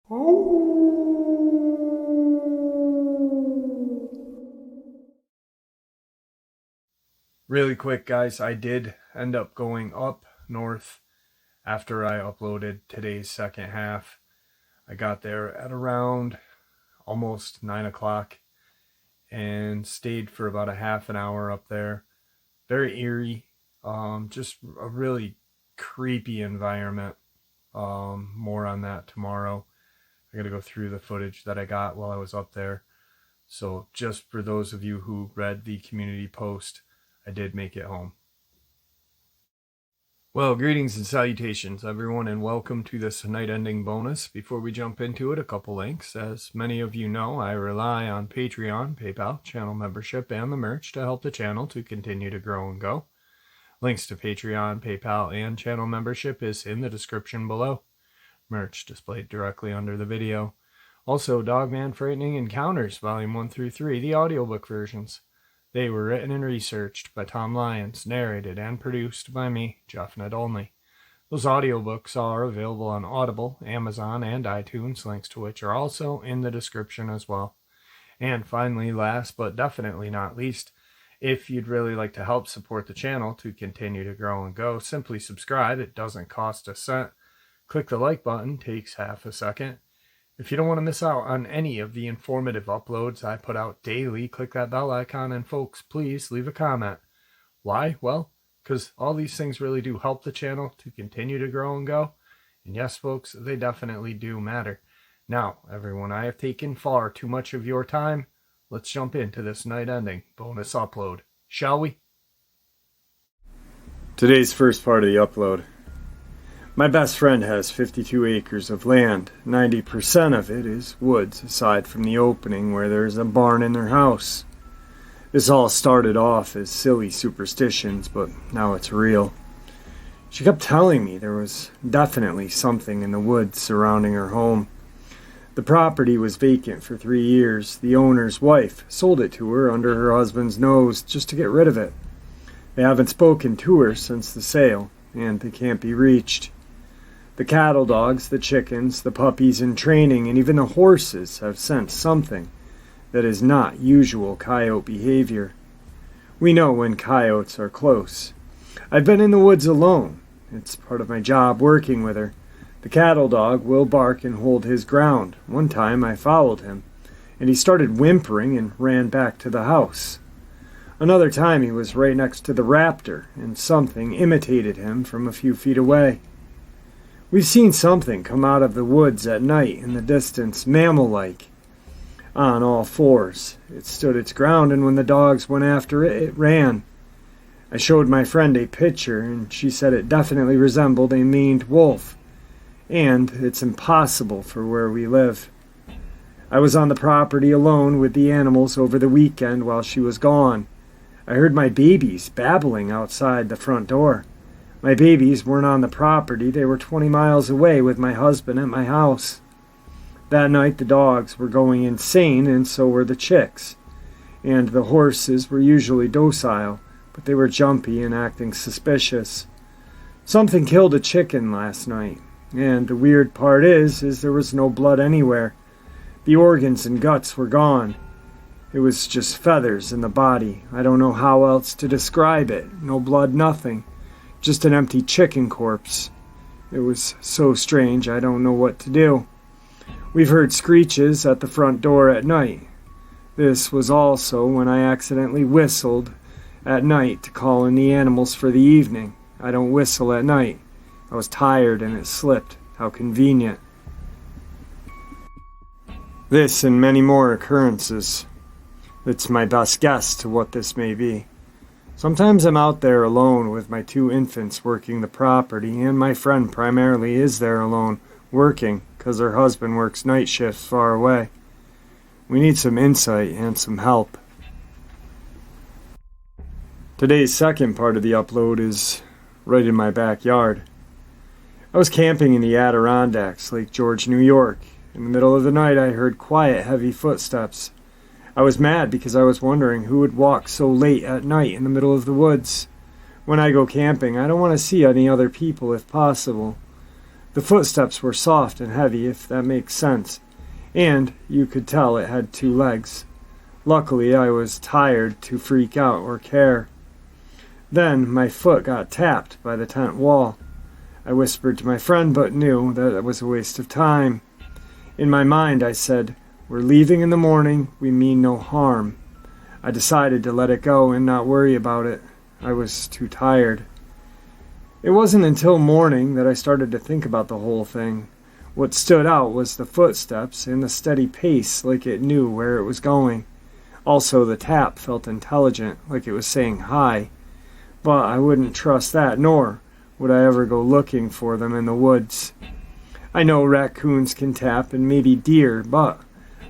Really quick, guys, I did end up going up north after I uploaded today's second half. I got there at around almost 9 o'clock and stayed for about a half an hour up there. Very eerie, just a really creepy environment. More on that tomorrow. I gotta go through the footage that I got while I was up there. So just for those of you who read the community post, I did make it home. Well, greetings and salutations, everyone, and welcome to this night ending bonus. Before we jump into it, a couple links. As many of you know, I rely on Patreon, PayPal, channel membership, and the merch to help the channel to continue to grow and go. Links to Patreon, PayPal, and channel membership is in the description below. Merch displayed directly under the video. Also, Dogman Frightening Encounters, Volume 1 through 3, the audiobook versions. They were written and researched by Tom Lyons, narrated and produced by me, Jeff Nadolny. Those audiobooks are available on Audible, Amazon, and iTunes, links to which are also in the description as well. And finally, last but definitely not least, if you'd really like to help support the channel to continue to grow and go, simply subscribe. It doesn't cost a cent. Click the like button, takes half a second. If you don't want to miss out on any of the informative uploads I put out daily, click that bell icon, and folks, please leave a comment. Why? Well, because all these things really do help the channel to continue to grow and go. And yes, folks, they definitely do matter. Now, everyone, I have taken far too much of your time. Let's jump into this night ending bonus upload, shall we? Today's first part of the upload. My best friend has 52 acres of land. 90% of it is woods, aside from the opening where there's a barn in their house. This all started off as silly superstitions, but now it's real. She kept telling me there was definitely something in the woods surrounding her home. The property was vacant for 3 years. The owner's wife sold it to her under her husband's nose just to get rid of it. They haven't spoken to her since the sale, and they can't be reached. The cattle dogs, the chickens, the puppies in training, and even the horses have sensed something that is not usual coyote behavior. We know when coyotes are close. I've been in the woods alone. It's part of my job working with her. The cattle dog will bark and hold his ground. One time I followed him, and he started whimpering and ran back to the house. Another time he was right next to the raptor, and something imitated him from a few feet away. We've seen something come out of the woods at night in the distance, mammal-like, on all fours. It stood its ground, and when the dogs went after it, it ran. I showed my friend a picture, and she said it definitely resembled a maned wolf, and it's impossible for where we live. I was on the property alone with the animals over the weekend while she was gone. I heard my babies babbling outside the front door. My babies weren't on the property. They were 20 miles away with my husband at my house. That night the dogs were going insane, and so were the chicks. And the horses were usually docile, but they were jumpy and acting suspicious. Something killed a chicken last night, and the weird part is there was no blood anywhere. The organs and guts were gone. It was just feathers in the body. I don't know how else to describe it. No blood, nothing. Just an empty chicken corpse. It was so strange, I don't know what to do. We've heard screeches at the front door at night. This was also when I accidentally whistled at night to call in the animals for the evening. I don't whistle at night. I was tired and it slipped. How convenient. This and many more occurrences. It's my best guess to what this may be. Sometimes I'm out there alone with my 2 infants working the property, and my friend primarily is there alone, working, because her husband works night shifts far away. We need some insight and some help. Today's second part of the upload is right in my backyard. I was camping in the Adirondacks, Lake George, New York. In the middle of the night I heard quiet, heavy footsteps. I was mad because I was wondering who would walk so late at night in the middle of the woods. When I go camping, I don't want to see any other people if possible. The footsteps were soft and heavy, if that makes sense, and you could tell it had 2 legs. Luckily, I was tired to freak out or care. Then my foot got tapped by the tent wall. I whispered to my friend, but knew that it was a waste of time. In my mind, I said, "We're leaving in the morning. We mean no harm." I decided to let it go and not worry about it. I was too tired. It wasn't until morning that I started to think about the whole thing. What stood out was the footsteps and the steady pace, like it knew where it was going. Also, the tap felt intelligent, like it was saying hi. But I wouldn't trust that, nor would I ever go looking for them in the woods. I know raccoons can tap and maybe deer, but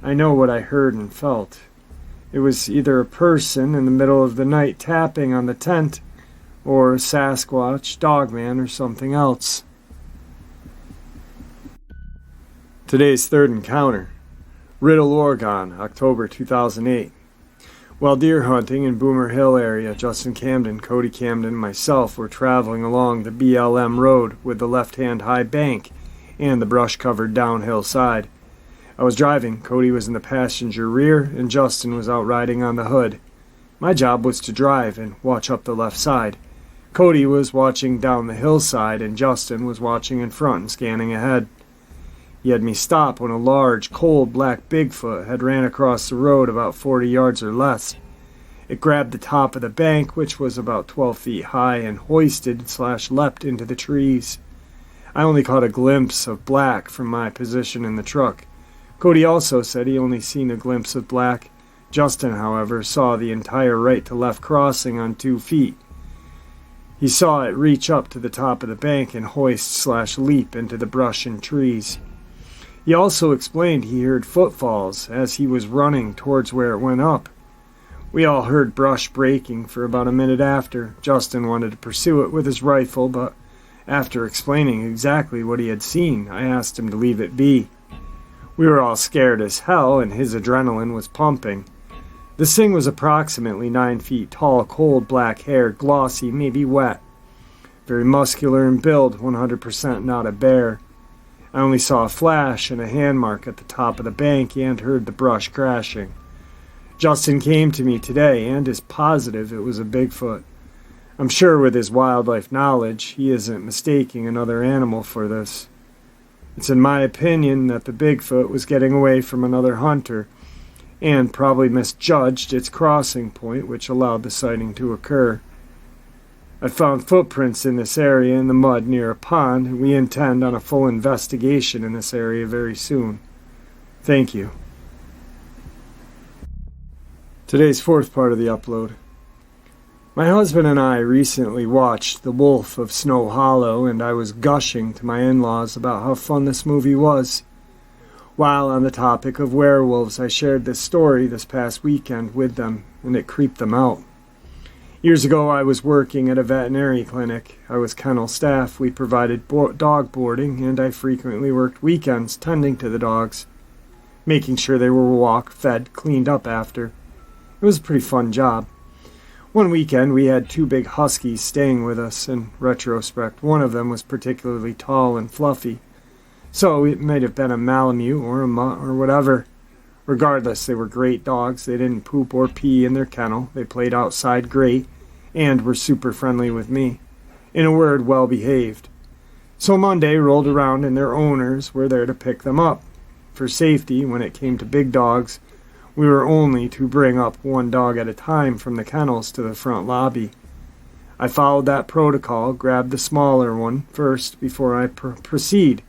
I know what I heard and felt. It was either a person in the middle of the night tapping on the tent, or a Sasquatch, Dogman, or something else. Today's third encounter. Riddle, Oregon, October 2008. While deer hunting in Boomer Hill area, Justin Camden, Cody Camden, and myself were traveling along the BLM road with the left-hand high bank and the brush-covered downhill side. I was driving, Cody was in the passenger rear, and Justin was out riding on the hood. My job was to drive and watch up the left side. Cody was watching down the hillside, and Justin was watching in front and scanning ahead. He had me stop when a large, cold black Bigfoot had ran across the road about 40 yards or less. It grabbed the top of the bank, which was about 12 feet high, and hoisted/leapt into the trees. I only caught a glimpse of black from my position in the truck. Cody also said he only seen a glimpse of black. Justin, however, saw the entire right-to-left crossing on 2 feet. He saw it reach up to the top of the bank and hoist/leap into the brush and trees. He also explained he heard footfalls as he was running towards where it went up. We all heard brush breaking for about a minute after. Justin wanted to pursue it with his rifle, but after explaining exactly what he had seen, I asked him to leave it be. We were all scared as hell, and his adrenaline was pumping. This thing was approximately 9 feet tall, cold black hair, glossy, maybe wet. Very muscular in build, 100% not a bear. I only saw a flash and a hand mark at the top of the bank and heard the brush crashing. Justin came to me today and is positive it was a Bigfoot. I'm sure with his wildlife knowledge, he isn't mistaking another animal for this. It's in my opinion that the Bigfoot was getting away from another hunter and probably misjudged its crossing point, which allowed the sighting to occur. I found footprints in this area in the mud near a pond, and we intend on a full investigation in this area very soon. Thank you. Today's fourth part of the upload. My husband and I recently watched The Wolf of Snow Hollow, and I was gushing to my in-laws about how fun this movie was. While on the topic of werewolves, I shared this story this past weekend with them, and it creeped them out. Years ago, I was working at a veterinary clinic. I was kennel staff. We provided dog boarding, and I frequently worked weekends tending to the dogs, making sure they were walked, fed, cleaned up after. It was a pretty fun job. One weekend, we had 2 big huskies staying with us. In retrospect, one of them was particularly tall and fluffy, so it might have been a Malamute or a mutt or whatever. Regardless, they were great dogs. They didn't poop or pee in their kennel. They played outside great and were super friendly with me. In a word, well behaved. So Monday rolled around and their owners were there to pick them up. For safety, when it came to big dogs, we were only to bring up 1 dog at a time from the kennels to the front lobby. I followed that protocol, grabbed the smaller one first before I proceed.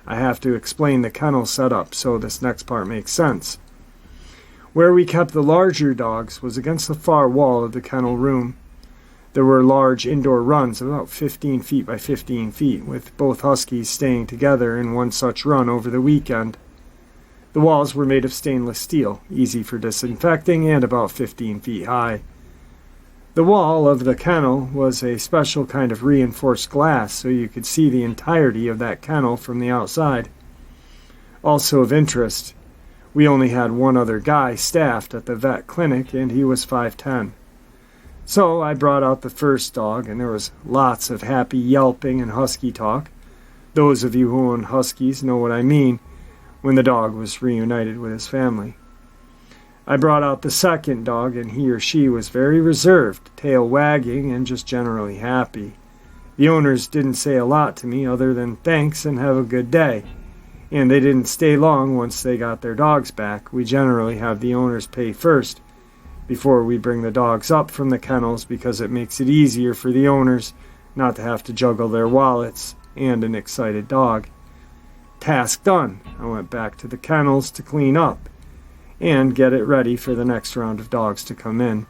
I have to explain the kennel setup, so this next part makes sense. Where we kept the larger dogs was against the far wall of the kennel room. There were large indoor runs about 15 feet by 15 feet, with both huskies staying together in one such run over the weekend. The walls were made of stainless steel, easy for disinfecting, and about 15 feet high. The wall of the kennel was a special kind of reinforced glass, so you could see the entirety of that kennel from the outside. Also of interest, we only had 1 other guy staffed at the vet clinic, and he was 5'10". So I brought out the first dog, and there was lots of happy yelping and husky talk. Those of you who own huskies know what I mean when the dog was reunited with his family. I brought out the second dog, and he or she was very reserved, tail wagging, and just generally happy. The owners didn't say a lot to me other than thanks and have a good day, and they didn't stay long once they got their dogs back. We generally have the owners pay first before we bring the dogs up from the kennels because it makes it easier for the owners not to have to juggle their wallets and an excited dog. Task done. I went back to the kennels to clean up and get it ready for the next round of dogs to come in.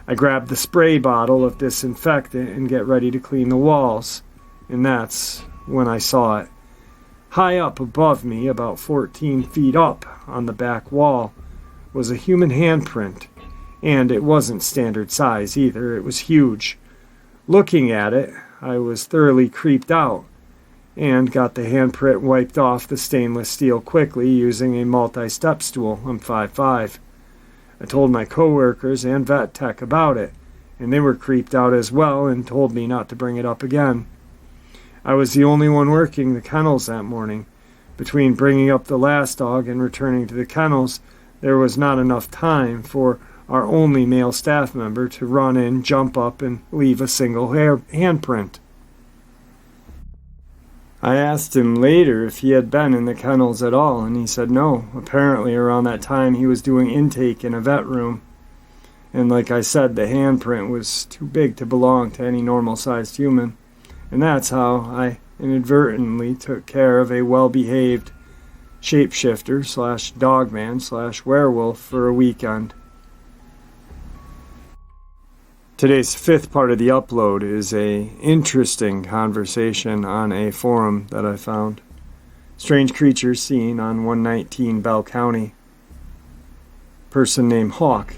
I grabbed the spray bottle of disinfectant and get ready to clean the walls, and that's when I saw it. High up above me, about 14 feet up on the back wall, was a human handprint, and it wasn't standard size either. It was huge. Looking at it, I was thoroughly creeped out and got the handprint wiped off the stainless steel quickly using a multi-step stool. I'm 5'5". I told my coworkers and vet tech about it, and they were creeped out as well and told me not to bring it up again. I was the only one working the kennels that morning. Between bringing up the last dog and returning to the kennels, there was not enough time for our only male staff member to run in, jump up, and leave a single handprint. I asked him later if he had been in the kennels at all, and he said no. Apparently around that time he was doing intake in a vet room. And like I said, the handprint was too big to belong to any normal-sized human. And that's how I inadvertently took care of a well-behaved shapeshifter / dogman / werewolf for a weekend. Today's fifth part of the upload is a interesting conversation on a forum that I found. Strange creatures seen on 119 Bell County. Person named Hawk.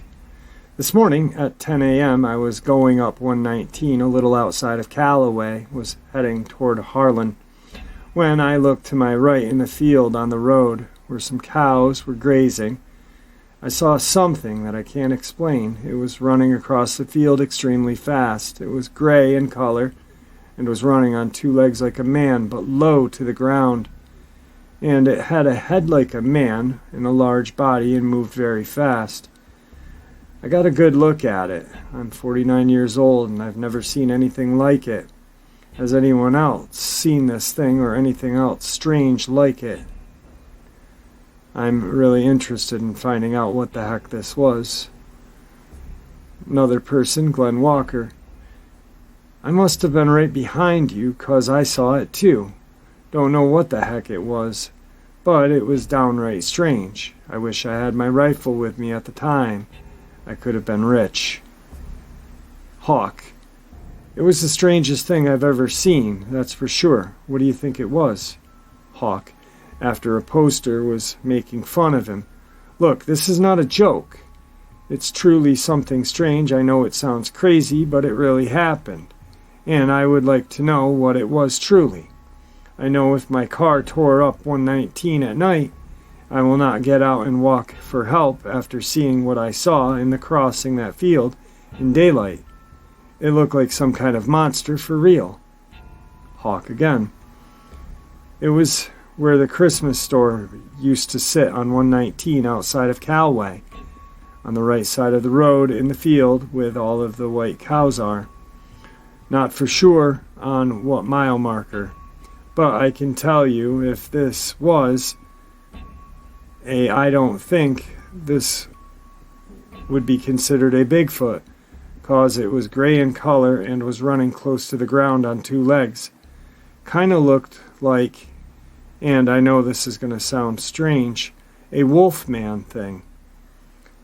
This morning at 10 a.m. I was going up 119 a little outside of Callaway, was heading toward Harlan, when I looked to my right in the field on the road where some cows were grazing. I saw something that I can't explain. It was running across the field extremely fast. It was gray in color and was running on two legs like a man, but low to the ground. And it had a head like a man and a large body and moved very fast. I got a good look at it. I'm 49 years old and I've never seen anything like it. Has anyone else seen this thing or anything else strange like it? I'm really interested in finding out what the heck this was. Another person, Glenn Walker. I must have been right behind you 'cause I saw it too. Don't know what the heck it was, but it was downright strange. I wish I had my rifle with me at the time. I could have been rich. Hawk. It was the strangest thing I've ever seen, that's for sure. What do you think it was? Hawk. After a poster was making fun of him. Look, this is not a joke. It's truly something strange. I know it sounds crazy, but it really happened. And I would like to know what it was truly. I know if my car tore up 119 at night, I will not get out and walk for help after seeing what I saw in the crossing that field in daylight. It looked like some kind of monster for real. Hawk again. It was where the Christmas store used to sit on 119 outside of Calway, on the right side of the road in the field with all of the white cows are. Not for sure on what mile marker, but I can tell you if this was I don't think this would be considered a Bigfoot, 'cause it was gray in color and was running close to the ground on two legs. Kinda looked like, and I know this is going to sound strange, a wolfman thing.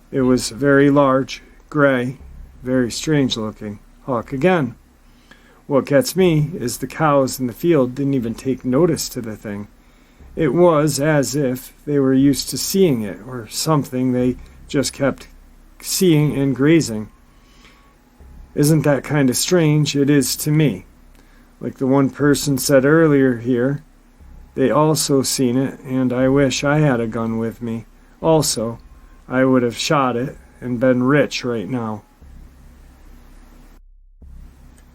It was very large, gray, very strange looking. Hawk again. What gets me is the cows in the field didn't even take notice to the thing. It was as if they were used to seeing it, or something. They just kept seeing and grazing. Isn't that kind of strange? It is to me. Like the one person said earlier here, they also seen it, and I wish I had a gun with me. Also, I would have shot it and been rich right now.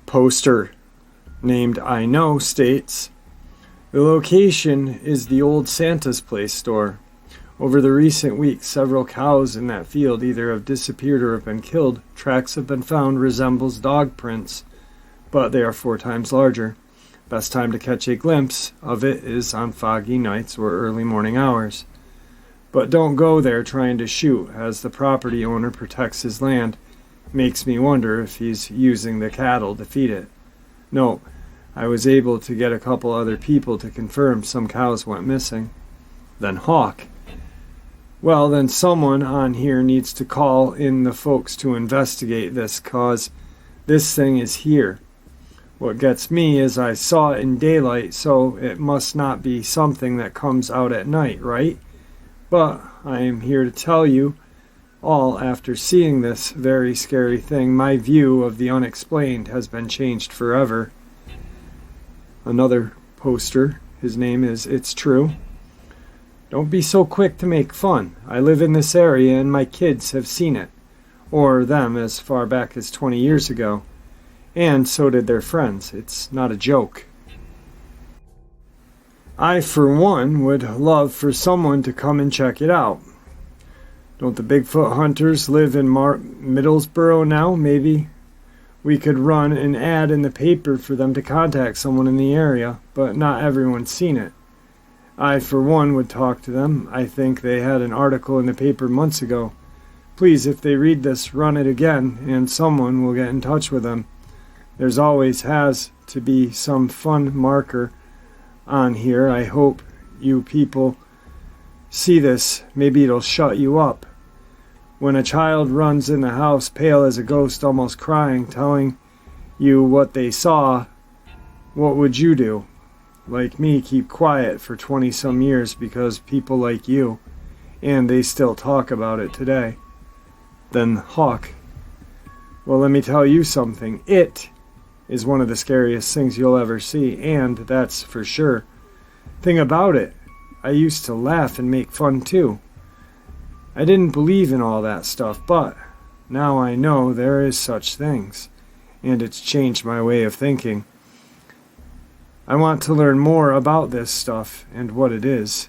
Poster named I Know states, The location is the old Santa's Place store. Over the recent weeks, several cows in that field either have disappeared or have been killed. Tracks have been found resembles dog prints, but they are 4 times larger. Best time to catch a glimpse of it is on foggy nights or early morning hours. But don't go there trying to shoot, as the property owner protects his land. Makes me wonder if he's using the cattle to feed it. No, I was able to get a couple other people to confirm some cows went missing. Then Hawk. Well, then someone on here needs to call in the folks to investigate this, cause this thing is here. What gets me is I saw it in daylight, so it must not be something that comes out at night, right? But I am here to tell you all, after seeing this very scary thing, my view of the unexplained has been changed forever. Another poster, his name is It's True. Don't be so quick to make fun. I live in this area and my kids have seen it, or them as far back as 20 years ago. And so did their friends. It's not a joke. I, for one, would love for someone to come and check it out. Don't the Bigfoot hunters live in Middlesboro now? Maybe we could run an ad in the paper for them to contact someone in the area, but not everyone's seen it. I, for one, would talk to them. I think they had an article in the paper months ago. Please, if they read this, run it again, and someone will get in touch with them. There's always has to be some fun marker on here. I hope you people see this. Maybe it'll shut you up. When a child runs in the house, pale as a ghost, almost crying, telling you what they saw, what would you do? Like me, keep quiet for 20-some years because people like you, and they still talk about it today. Then Hawk. Well, let me tell you something. It is one of the scariest things you'll ever see, and that's for sure. Thing about it, I used to laugh and make fun too. I didn't believe in all that stuff, but now I know there is such things, and it's changed my way of thinking. I want to learn more about this stuff and what it is.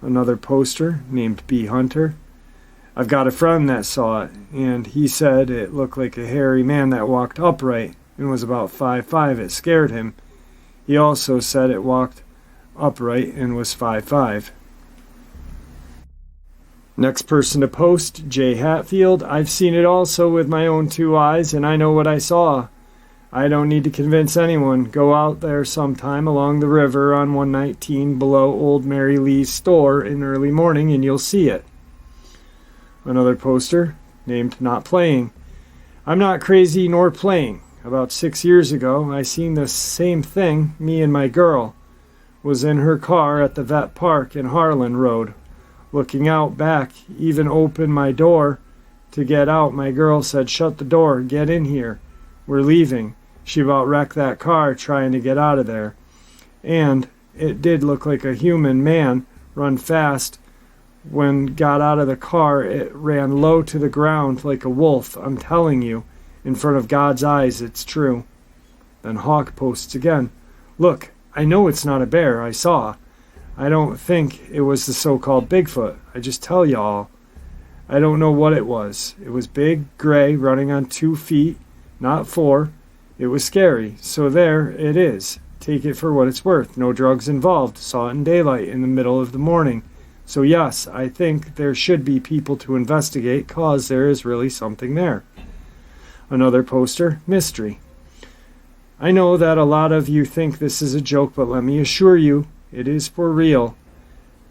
Another poster named B. Hunter. I've got a friend that saw it, and he said it looked like a hairy man that walked upright and was about 5'5". It scared him. He also said it walked upright and was 5'5". Next person to post, Jay Hatfield. I've seen it also with my own 2 eyes, and I know what I saw. I don't need to convince anyone. Go out there sometime along the river on 119 below Old Mary Lee's store in early morning and you'll see it. Another poster named Not Playing. I'm not crazy nor playing. About 6 years ago, I seen the same thing. Me and my girl was in her car at the vet park in Harlan Road. Looking out back, even opened my door to get out. My girl said, "Shut the door, get in here. We're leaving." She about wrecked that car trying to get out of there. And it did look like a human man run fast. When got out of the car, it ran low to the ground like a wolf. I'm telling you, in front of God's eyes, it's true. Then Hawk posts again. Look, I know it's not a bear. I saw. I don't think it was the so-called Bigfoot. I just tell y'all. I don't know what it was. It was big, gray, running on 2 feet, not 4. It was scary. So there it is. Take it for what it's worth. No drugs involved. Saw it in daylight in the middle of the morning. So yes, I think there should be people to investigate, cause there is really something there. Another poster, mystery. I know that a lot of you think this is a joke, but let me assure you, it is for real.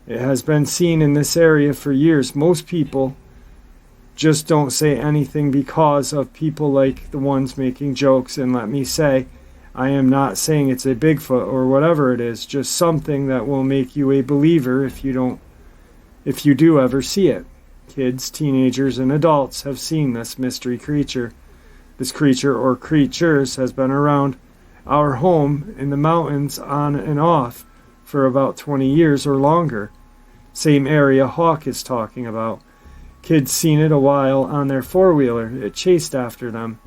It has been seen in this area for years. Most people just don't say anything because of people like the ones making jokes. And let me say, I am not saying it's a Bigfoot or whatever it is, just something that will make you a believer if you do ever see it. Kids, teenagers, and adults have seen this mystery creature. This creature or creatures has been around our home in the mountains on and off for about 20 years or longer. Same area Hawk is talking about. Kids seen it a while on their 4-wheeler. It chased after them.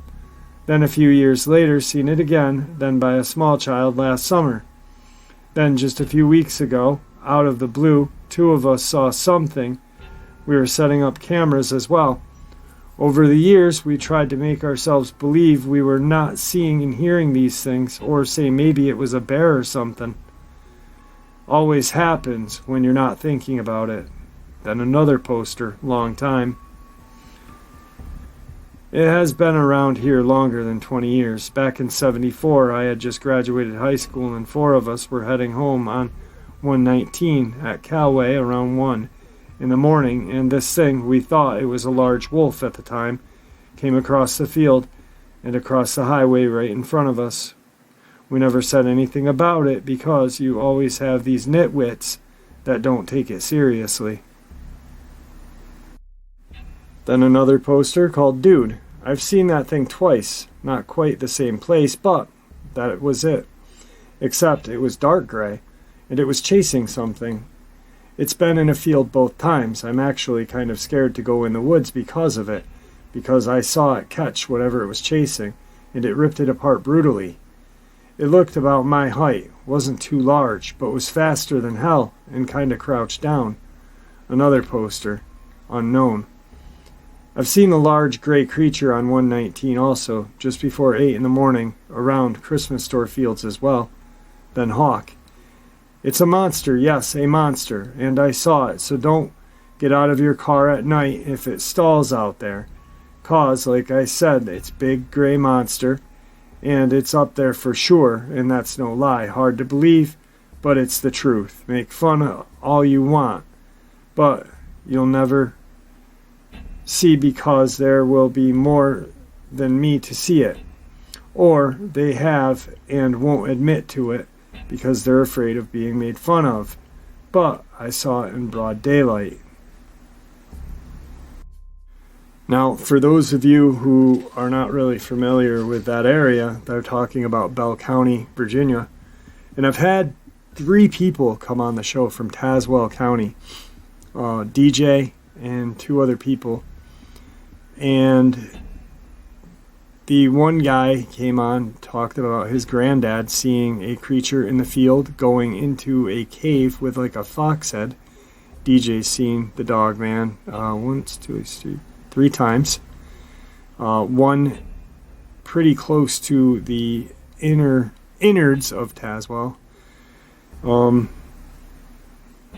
Then a few years later, seen it again, then by a small child last summer. Then just a few weeks ago, out of the blue, two of us saw something. We were setting up cameras as well. Over the years, we tried to make ourselves believe we were not seeing and hearing these things, or say maybe it was a bear or something. Always happens when you're not thinking about it. Then another poster, long time. It has been around here longer than 20 years. Back in '74, I had just graduated high school and four of us were heading home on 119 at Calway around 1 in the morning, and this thing, we thought it was a large wolf at the time, came across the field and across the highway right in front of us. We never said anything about it because you always have these nitwits that don't take it seriously. Then another poster called Dude. I've seen that thing twice. Not quite the same place, but that was it. Except it was dark gray, and it was chasing something. It's been in a field both times. I'm actually kind of scared to go in the woods because of it, because I saw it catch whatever it was chasing, and it ripped it apart brutally. It looked about my height, wasn't too large, but was faster than hell, and kinda crouched down. Another poster. Unknown. I've seen a large gray creature on 119 also, just before 8 in the morning, around Christmas store fields as well. Then Hawk. It's a monster, yes, a monster, and I saw it, so don't get out of your car at night if it stalls out there. 'Cause, like I said, it's big gray monster, and it's up there for sure, and that's no lie. Hard to believe, but it's the truth. Make fun of all you want, but you'll never see because there will be more than me to see it. Or they have and won't admit to it because they're afraid of being made fun of. But I saw it in broad daylight. Now, for those of you who are not really familiar with that area, they're talking about Bell County, Virginia. And I've had 3 people come on the show from Tazewell County, DJ and 2 other people. And the one guy came on, talked about his granddad seeing a creature in the field going into a cave with like a fox head. DJ seen the dog man once, twice, 3 times. One pretty close to the innards of Tazewell. And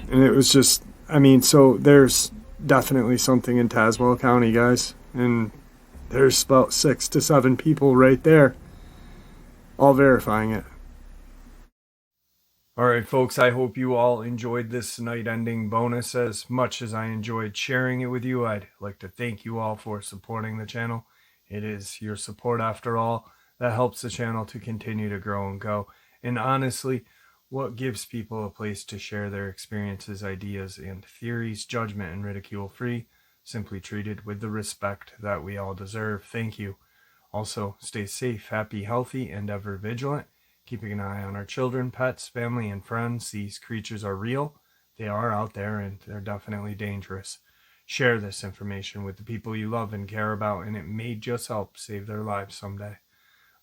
it was just, I mean, so there's definitely something in Tazewell County, guys. And there's about 6 to 7 people right there, all verifying it. Alright folks, I hope you all enjoyed this night ending bonus as much as I enjoyed sharing it with you. I'd like to thank you all for supporting the channel. It is your support, after all, that helps the channel to continue to grow and go. And honestly, what gives people a place to share their experiences, ideas, and theories, judgment and ridicule free, simply treated with the respect that we all deserve. Thank you. Also, stay safe, happy, healthy, and ever vigilant, keeping an eye on our children, pets, family, and friends. These creatures are real. They are out there, and they're definitely dangerous. Share this information with the people you love and care about, and it may just help save their lives someday.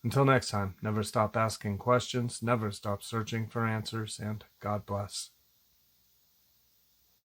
Until next time, never stop asking questions, never stop searching for answers, and God bless.